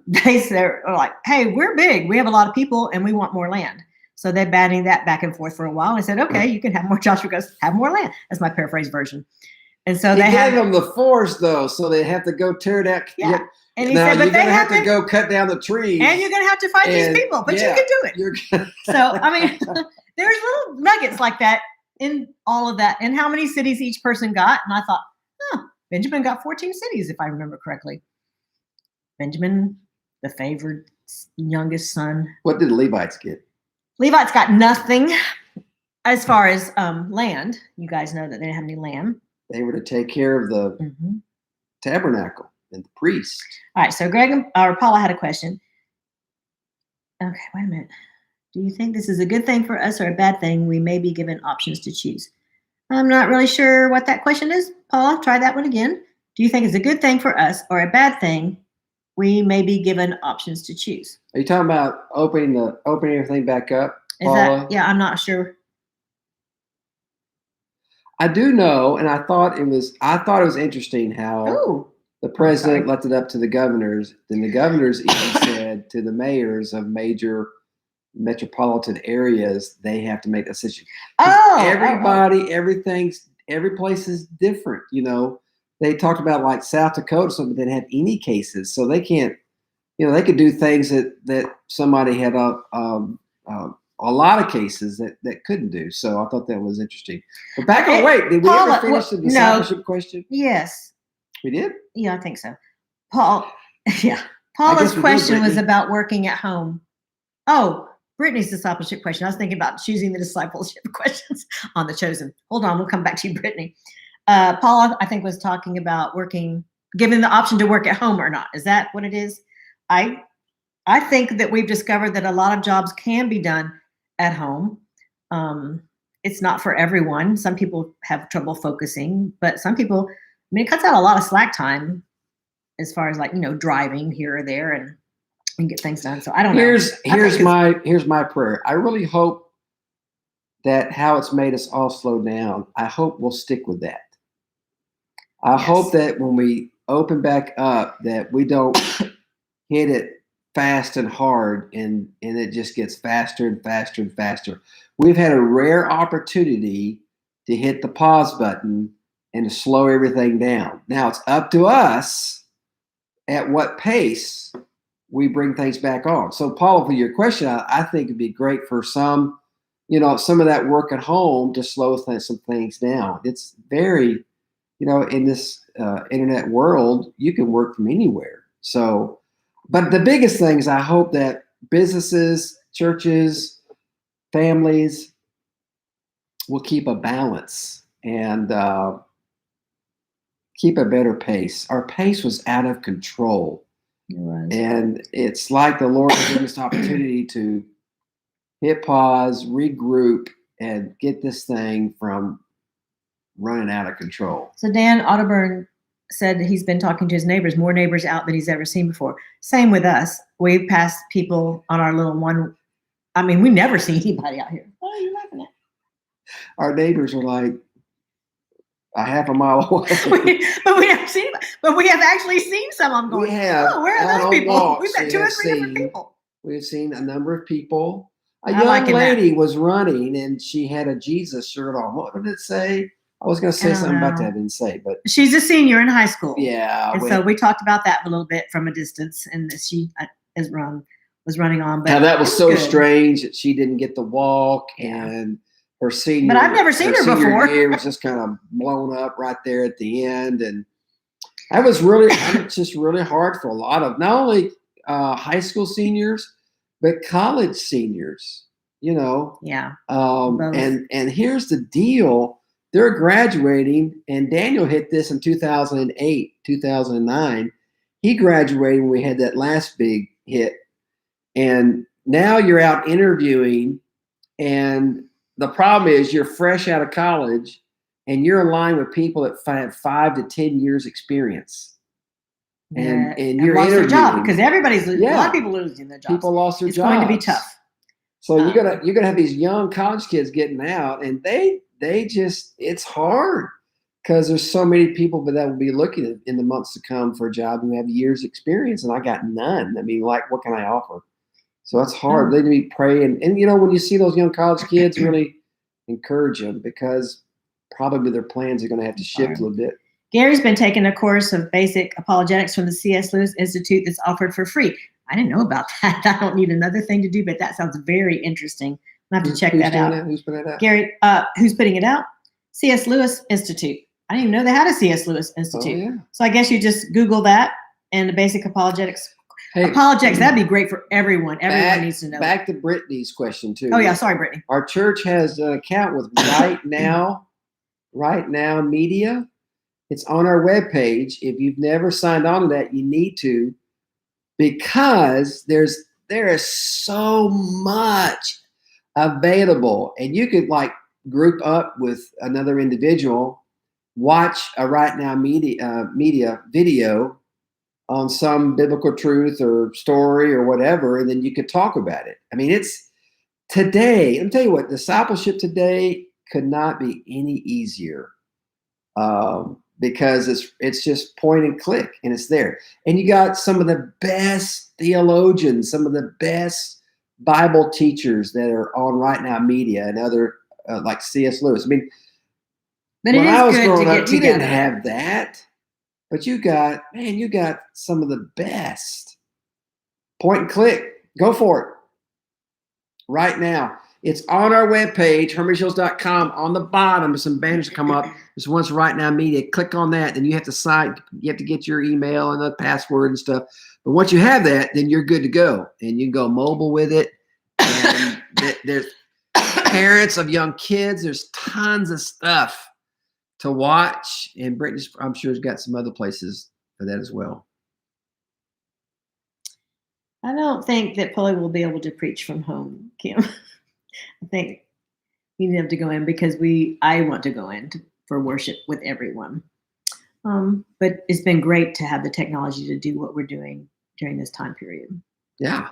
B: They're like, hey, we're big. We have a lot of people and we want more land. So they're batting that back and forth for a while. And I said, okay, you can have more. Joshua goes, have more land. That's my paraphrase version. And so they
A: gave them the force though, so they have to go tear that.
B: Yeah. And he said, but they
A: have to go cut down the trees.
B: And you're going to have to fight these people, but you can do it. So, I mean, there's little nuggets like that in all of that. And how many cities each person got. And I thought, Benjamin got 14 cities, if I remember correctly. Benjamin, the favored youngest son.
A: What did the Levites get?
B: Levites got nothing as far as land. You guys know that they didn't have any land.
A: They were to take care of the tabernacle and the priest.
B: All right, so Paula had a question. Okay, wait a minute. Do you think this is a good thing for us or a bad thing? We may be given options to choose. I'm not really sure what that question is. Paula, try that one again. Do you think it's a good thing for us or a bad thing? We may be given options to choose.
A: Are you talking about opening everything back up, Paula?
B: Yeah, I'm not sure.
A: I do know, and I thought it was interesting how the president left it up to the governors. Then the governors even said to the mayors of major metropolitan areas, they have to make a decision. Every place is different. They talked about like South Dakota, so they didn't have any cases, so they can't. They could do things that somebody had a lot of cases that couldn't do. So I thought that was interesting. But did we ever finish the discipleship question?
B: Yes.
A: We did?
B: Yeah, I think so. Paula's question was about working at home. Oh, Brittany's discipleship question. I was thinking about choosing the discipleship questions on the chosen. Hold on, we'll come back to you, Brittany. Paula, I think, was talking about given the option to work at home or not. Is that what it is? I think that we've discovered that a lot of jobs can be done at home. It's not for everyone. Some people have trouble focusing, but some people, it cuts out a lot of slack time as far as driving here or there and get things done. So I don't know.
A: Here's my prayer. I really hope that how it's made us all slow down, I hope we'll stick with that. I hope that when we open back up, that we don't hit it fast and hard and it just gets faster and faster and faster. We've had a rare opportunity to hit the pause button and to slow everything down. Now it's up to us at what pace we bring things back on. So Paula, for your question, I think it'd be great for some of that work at home to slow some things down. It's very, in this internet world, you can work from anywhere. So, but the biggest thing is I hope that businesses, churches, families will keep a balance and keep a better pace. Our pace was out of control.
B: It was.
A: And it's like the Lord gave us the opportunity to hit pause, regroup, and get this thing from running out of control.
B: So Dan Otterburn said that he's been talking to his neighbors, more neighbors out than he's ever seen before. Same with us. We've passed people on our little one. I mean, we never see anybody out here. What are you laughing at?
A: Our neighbors are like a half a mile away.
B: but we have actually seen some. I'm going, where are those people?
A: Walks,
B: We've got 2 or 3 different people.
A: We've seen a number of people. A young lady was running and she had a Jesus shirt on. What did it say? I was going to say something about that. I didn't say, but
B: she's a senior in high school.
A: Yeah.
B: And so we talked about that a little bit from a distance, and she was running on. But
A: now that was so strange that she didn't get the walk, and her senior.
B: But I've never seen her before.
A: Year was just kind of blown up right there at the end, and that was really just really hard for a lot of not only high school seniors but college seniors.
B: Yeah.
A: And here's the deal. They're graduating, and Daniel hit this in 2008, 2009. He graduated when we had that last big hit. And now you're out interviewing, and the problem is you're fresh out of college, and you're in line with people that have 5 to 10 years experience. And you're
B: lost
A: interviewing.
B: Their job, because everybody's losing. A lot of people losing their jobs.
A: People lost their jobs.
B: It's going to be tough.
A: So you're gonna have these young college kids getting out, and they just, it's hard because there's so many people that will be looking in the months to come for a job who have years experience, and I got none. I mean, like, what can I offer? So it's hard. They need to be praying. And when you see those young college kids, really encourage them, because probably their plans are going to have to shift a little bit.
B: Gary's been taking a course of basic apologetics from the C.S. Lewis Institute that's offered for free. I didn't know about that. I don't need another thing to do, but that sounds very interesting. I'll have to check that out.
A: Who's putting it out?
B: Gary, who's putting it out? C.S. Lewis Institute. I didn't even know they had a C.S. Lewis Institute.
A: Oh, yeah.
B: So I guess you just Google that and the basic apologetics. Apologetics, that'd be great for everyone. Everyone needs to know.
A: Back to Brittany's question, too.
B: Oh, yeah. Sorry, Brittany.
A: Our church has an account with Right Now Media. It's on our webpage. If you've never signed on to that, you need to, because there is so much available, and you could group up with another individual, watch a Right Now media video on some biblical truth or story or whatever, and then you could talk about it. I mean, it's today. Let me tell you what, discipleship today could not be any easier, because it's just point and click, and it's there. And you got some of the best theologians, some of the best Bible teachers that are on Right Now Media and other like C.S. Lewis. I mean,
B: but
A: when I was growing up, you
B: together.
A: didn't have that, but you got some of the best. Point and click, go for it. Right now, it's on our webpage, hermitagehills.com. On the bottom, some banners come up. There's one's Right Now Media. Click on that, and you have to sign. You have to get your email and the password and stuff. But once you have that, then you're good to go, and you can go mobile with it. And there's parents of young kids. There's tons of stuff to watch. And Brittany, I'm sure, has got some other places for that as well.
B: I don't think that Polly will be able to preach from home, Kim. I think we need to go in because I want to go in for worship with everyone. But it's been great to have the technology to do what we're doing during this time period.
A: Yeah.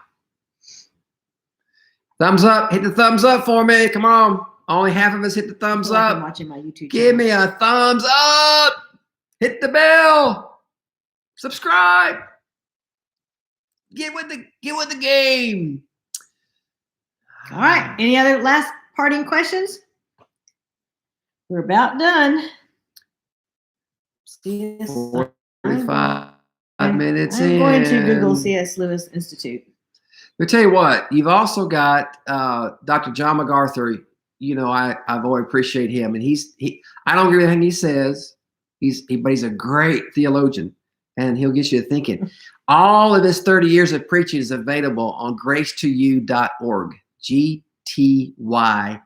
A: Thumbs up. Hit the thumbs up for me. Come on. Only half of us hit the thumbs up.
B: I'm watching my YouTube channel.
A: Give me a thumbs up. Hit the bell. Subscribe. Get with the game.
B: All right. Any other last parting questions? We're about done. C.S.
A: 45 minutes in.
B: I'm going to Google C.S. Lewis Institute.
A: But tell you what, you've also got Dr. John MacArthur. You know, I've always appreciated him, and I don't agree with everything he says. But he's a great theologian, and he'll get you to thinking. All of his 30 years of preaching is available on grace2you.org, GTY.org.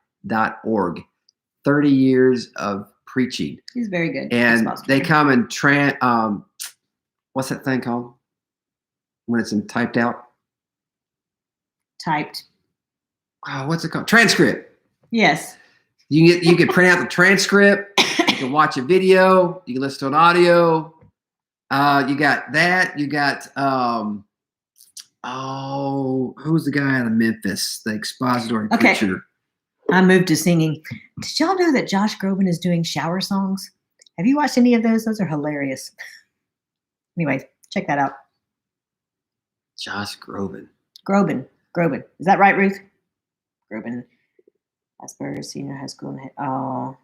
A: 30 years of preaching.
B: He's very good.
A: And they come in what's that thing called when it's in typed out?
B: Typed.
A: Oh, what's it called? Transcript.
B: Yes.
A: You can print out the transcript. You can watch a video. You can listen to an audio. You got that. You got who's the guy out of Memphis? The expository preacher.
B: I moved to singing. Did y'all know that Josh Groban is doing shower songs? Have you watched any of those? Those are hilarious. Anyway, check that out.
A: Josh Groban.
B: Groban. Is that right, Ruth? Groban. Asperger's Senior High School. Oh,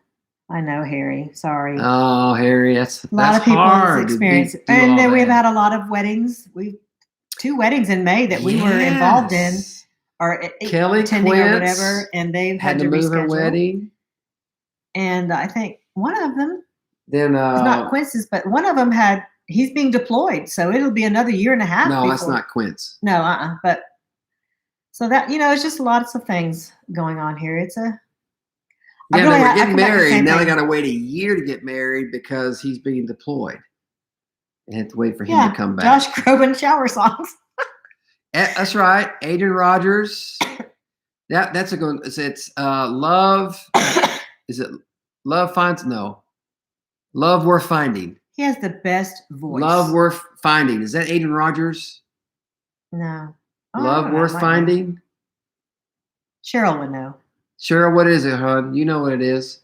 B: I know, Harry. Sorry.
A: Oh, Harry, that's
B: a lot of people's experience. And then we've had a lot of weddings. Two weddings in May that we were involved in. Or
A: Kelly
B: attending
A: Quince
B: or whatever, and they've had to
A: move her
B: reschedule.
A: wedding.
B: And I think one of them,
A: then
B: it's not Quince's, but one of them he's being deployed, so it'll be another year and a half.
A: No, that's not Quince.
B: No, but so that it's just lots of things going on here. It's
A: they were getting married. Now they got to wait a year to get married because he's being deployed. They had to wait for him to come back.
B: Josh Groban shower songs.
A: That's right. Adrian Rogers. That's a good. It's love. Is it love finds? No. Love worth finding.
B: He has the best voice.
A: Love worth finding. Is that Adrian Rogers?
B: No.
A: Love worth finding.
B: Cheryl would know.
A: Cheryl, what is it, hon? You know what it is.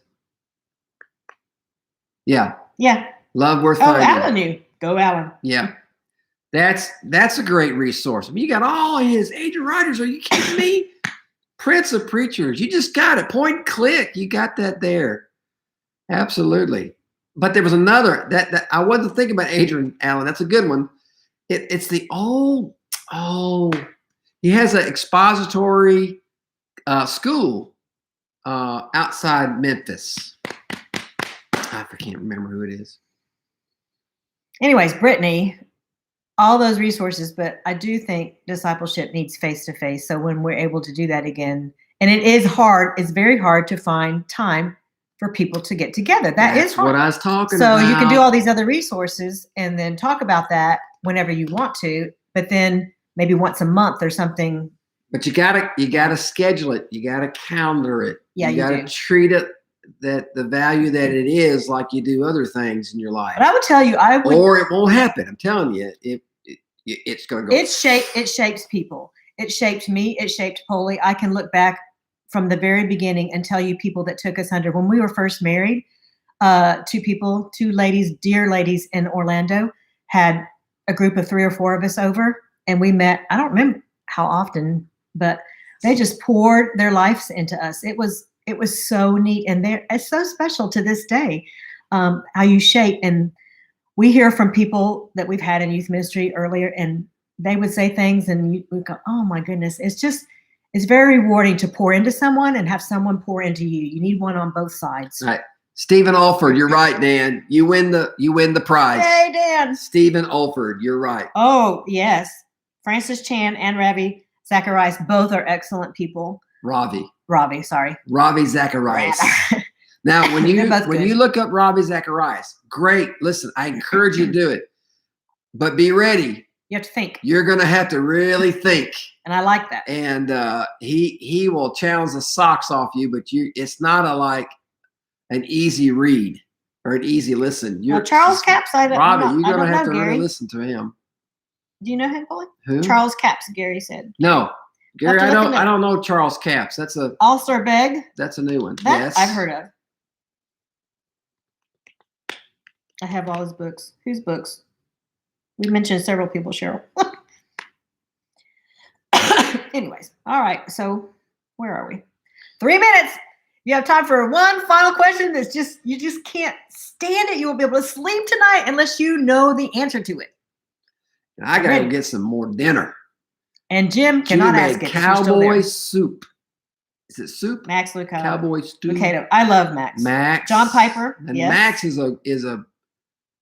A: Yeah.
B: Yeah.
A: Love worth finding.
B: Oh, Alan knew. Go, Alan.
A: Yeah. That's a great resource. I mean, you got all his Adrian Rogers. Are you kidding me? Prince of Preachers. You just got it. Point and click. You got that there. Absolutely. But there was another that I wasn't thinking about Adrian Allen. That's a good one. It's the he has an expository school outside Memphis. I can't remember who it is.
B: Anyways, Brittany, all those resources, but I do think discipleship needs face-to-face. So when we're able to do that again, and it is hard, it's very hard to find time for people to get together. That's hard.
A: What I was talking about.
B: So you can do all these other resources and then talk about that whenever you want to, but then maybe once a month or something.
A: But you gotta schedule it. You gotta calendar it.
B: Yeah,
A: you gotta treat it that the value that it is like you do other things in your life.
B: But I would tell you,
A: or it won't happen. I'm telling you, it's going to go.
B: It shapes people. It shaped me. It shaped Poly. I can look back from the very beginning and tell you people that took us under when we were first married. Two ladies, dear ladies in Orlando, had a group of 3 or 4 of us over, and we met. I don't remember how often, but they just poured their lives into us. It was so neat, and it's so special to this day how you shape. And we hear from people that we've had in youth ministry earlier, and they would say things, and we go, "Oh my goodness!" It's very rewarding to pour into someone and have someone pour into you. You need one on both sides.
A: All right, Stephen Alford, you're right, Dan. You win the prize.
B: Hey, Dan.
A: Stephen Alford, you're right.
B: Oh yes, Francis Chan and Ravi Zacharias. Both are excellent people. Ravi, sorry.
A: Ravi Zacharias. Now, when you look up Ravi Zacharias, great. Listen, I encourage you to do it, but be ready.
B: You have to think.
A: You're going to have to really think.
B: And I like that.
A: And he will challenge the socks off you, but it's not an easy read or an easy listen.
B: Charles Capps,
A: Robbie, you're going to have to really listen to him.
B: Do you know him, Polly?
A: Who?
B: Charles Capps, Gary said.
A: No. Gary, I don't know Charles Capps. That's a
B: Ulcer Beg.
A: That's a new one.
B: That
A: yes.
B: I've heard of. I have all his books. Whose books? We mentioned several people, Cheryl. Anyways, all right. So where are we? 3 minutes. You have time for one final question that's you just can't stand it. You won't be able to sleep tonight unless you know the answer to it.
A: I got to get some more dinner.
B: And Jim cannot ask it.
A: Cowboy soup. Is it soup?
B: Max Lucado.
A: Cowboy stew.
B: Lucado. I love Max.
A: Max.
B: John Piper.
A: And
B: yes.
A: Max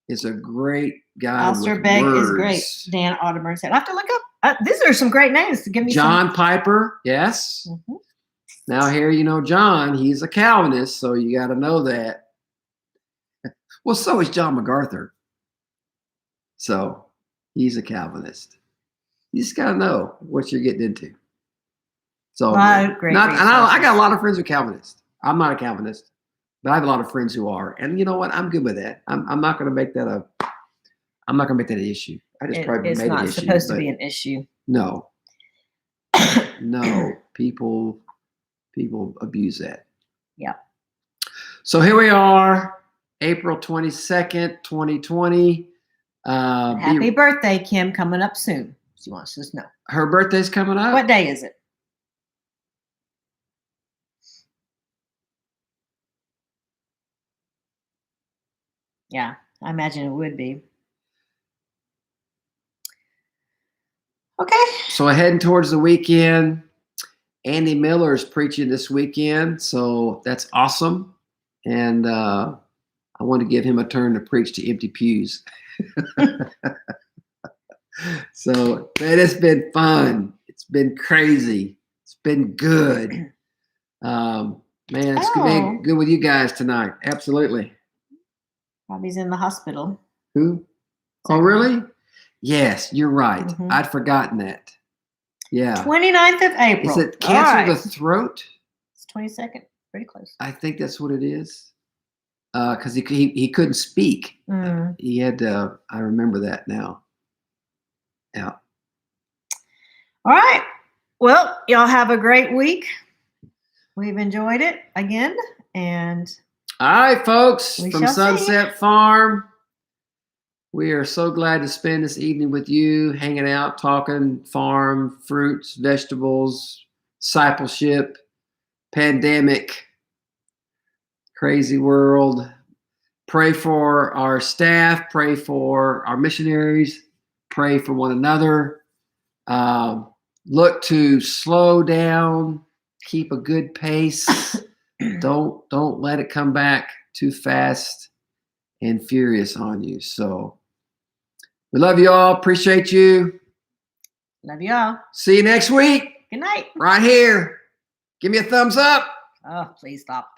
A: is a great guy.
B: Ulcer Beg is great. Dan Audemars said. I have to look up. These are some great names to give me.
A: John Piper. Yes. Mm-hmm. Now here, John, he's a Calvinist, so you got to know that. Well, so is John MacArthur. So he's a Calvinist. You just got to know what you're getting into. So I got a lot of friends who are Calvinists. I'm not a Calvinist, but I have a lot of friends who are. And you know what? I'm good with that. I'm not going to make that an issue. I just probably made an issue.
B: It's not supposed to be an issue.
A: No. No. People abuse that.
B: Yeah.
A: So here we are, April 22nd, 2020.
B: Happy birthday, Kim, coming up soon. She wants us to know.
A: Her birthday's coming up?
B: What day is it? Yeah, I imagine it would be. Okay. So
A: heading towards the weekend. Andy Miller is preaching this weekend, so that's awesome. And I want to give him a turn to preach to empty pews. So, man, it's been fun. It's been crazy. It's been good. Man, it's been good with you guys tonight. Absolutely.
B: Robbie's in the hospital.
A: Who? Oh, really? Yes, you're right. Mm-hmm. I'd forgotten that. Yeah. 29th of April. Is it cancer of the throat?
B: It's 22nd. Pretty close.
A: I think that's what it is. Because he couldn't speak. He had to, I remember that now. Yeah. All right. Well, y'all have a great week. We've enjoyed it again. And all right, folks, from Sunset Farm. We are so glad to spend this evening with you, hanging out, talking farm, fruits, vegetables, discipleship, pandemic, crazy world. Pray for our staff, pray for our missionaries, pray for one another. Look to slow down, keep a good pace. Don't let it come back too fast and furious on you. So we love you all. Appreciate you. Love you all. See you next week. Good night. Right here. Give me a thumbs up. Oh, please stop.